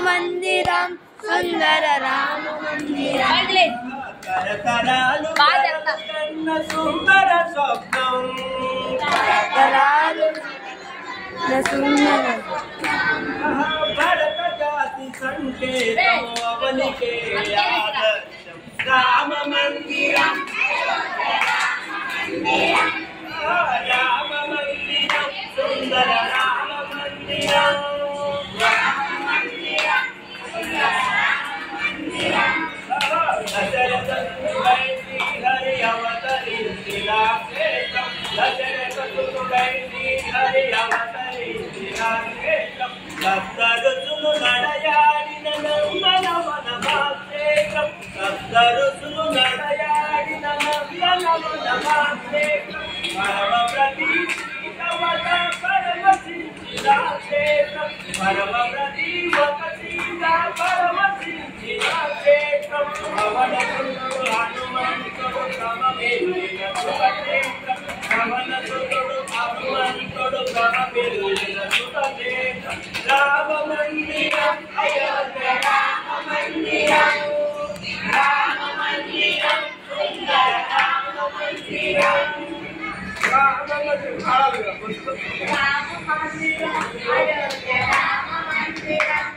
మందిరం సుందర రామ మందిరం కరకరాలు కన్న సుందర స్వప్నం కరకరాలు సుందర భరత జాతి సంకేతం అవనికే ఆదర్శం రామ మందిరం రామ మందిరం సుందర రామ మందిరం సప్తరుచులు నడయాడిన నందనవన మాత్రేకం సప్తరుచులు నడయాడిన నందనవన మాత్రేకం పరమ ప్రతీకవత పరమశించిన క్షేత్రం పరమ ప్రతీకత పరమశించిన క్షేత్రం పవనసుతుడు హనుమంతుడు క్రమమెల్లిన సుఖక్షేత్రం పవనసుతుడు హనుమంతుడు క్రమమెల్లిన సుఖక్షేత్రం రామ మందిరం అయోధ్య రామ మందిరం రామ మందిరం సుందర రామ మందిరం రామ మందిరం అయోధ్య రామ మందిరం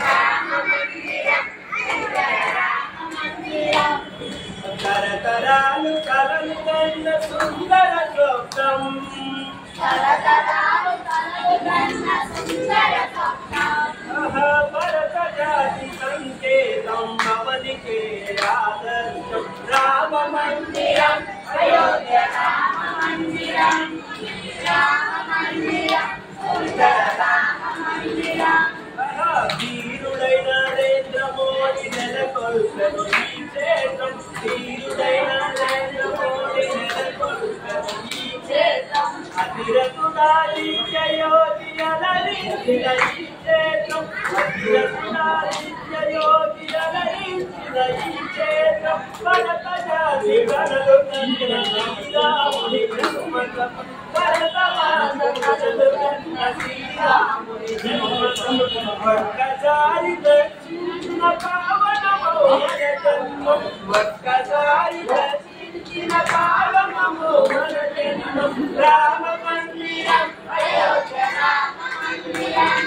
రామ మందిరం సుందర రామ మందిరం తరతరాలు కలలు కన్న సుందర స్వప్నం తరతరాలు కలలు కన్న సుందర స్వప్నం భరత జాతి సంకేతం అవనికే ఆదర్శం రామ మందిరం అయోధ్య రామ మందిరం రామ మందిరం సుందర రామ మందిరం వీరుడైన నరేంద్ర మోడీ నెలకొల్పెను ఈ క్షేత్రం వీరుడైన నరేంద్ర మోడీ నెలకొల్పెను ఈ క్షేత్రం అతిరథుడాదిత్య యోగి అనరించిన ఈ క్షేత్రం అతిరథుడాదిత్య యోగి అనరించిన ఈ క్షేత్రం భరత జాతి గణలు కన్న శ్రీరాముని జన్మస్థలం భరత మాత గణలు కన్న శ్రీరాముని జన్మస్థలం ఒక్కసారి దర్శించిన పావనమోహన జన్మం ఒక్కసారి దర్శించిన పావనమోహన జన్మం రామ మందిరం అయోధ్య రామ మందిరం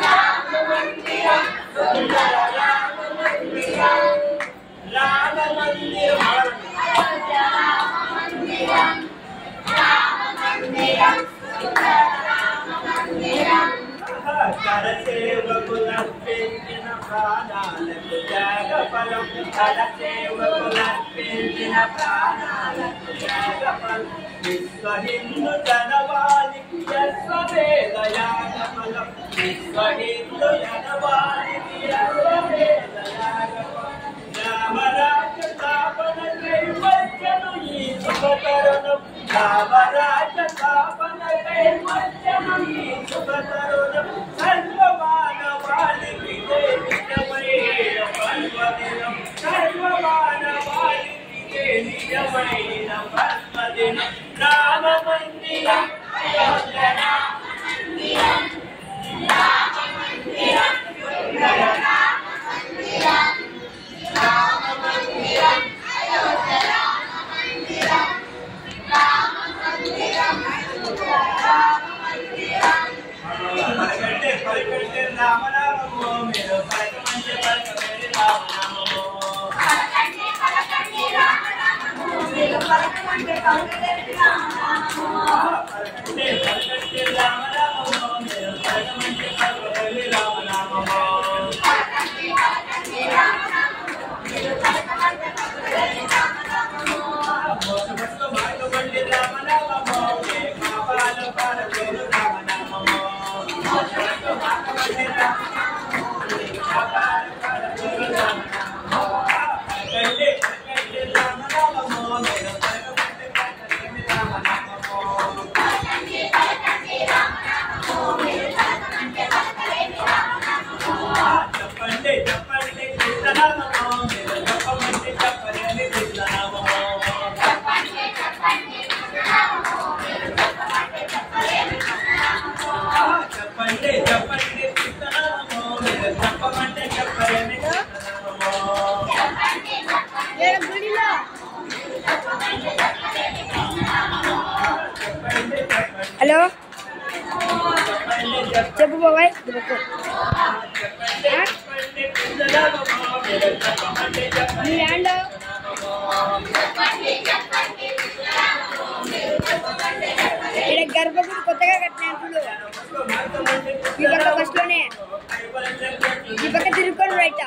రామ మందిరం సుందర రామ మందిరం రామ మందిరం అయోధ్య రామ మందిరం రామ మందిరం సుందర రామ మందిరం కరసేవకులర్పించిన ప్రాణాలకు త్యాగఫలం కరసేవకులర్పించిన ప్రాణాలకు త్యాగఫలం విశ్వ హిందూ జనవానికి యశ్వవేద యాగఫలం విశ్వ హిందూ జనవానికి యశ్వవేద యాగఫలం రామరాజ్య స్థాపన కైవల్యను ఈ శుభతరుణం రామరాజ్య స్థాపన కైవల్యను ఈ శుభతరుణం సర్వమానవాళికి నిజమైన పర్వదినం సర్వమానవాళికి నిజమైన పర్వదినం రామ మందిరం అయోధ్య రామ మందిరం రామ మందిరం సుందర రామ మందిరం రామ మందిరం అయోధ్య రామ మందిరం రామ మందిరం సుందర రామ మందిరం పరిగెట్టే రామ నామము మీరు పలకమంటే పలకమేరి రామ నామము పలకండి రామ నామము మీరు పలకమంటే పలకమేరి రామ నామము పలకండి రామ నామము మీరు పలకమంటే పలకమేరి రామ నామము పలకండి రామ నామము మీరు పలకమంటే పలకమేరి రామ నామము మోసపట్టు మార్గబండి రామ నామము పాపాల పారవేరు రామ నామము మోసపట్టు మార్గబండి రామ నామము పాపాల పారవేరు రామ నామము పలకండి రామ నామము మీరు పలకమంటే పలకమేరి రామ నామము పలకండి రామ నామము మీరు పలకమంటే పలకమేరి రామ నామము చెప్పండి చెప్పండి కృష్ణనామము మీరు చెప్పమంటే చెప్పలేని కృష్ణనామము చెప్పండి చెప్పండి కృష్ణనామము మీరు చెప్పమంటే చెప్పలేని కృష్ణనామము చెప్పండి చెప్పండి కృష్ణనామము మీరు చెప్పమంటే చెప్పలేని గుడిలో హలో చెప్పు బాబాయ్ మీ హ్యాండ్ ఇక్కడ గర్భగుడి కొత్తగా కట్టినప్పుడు ఈ పక్క ఫస్ట్ లోనే ఈ పక్క తిరుక్కొని రైట్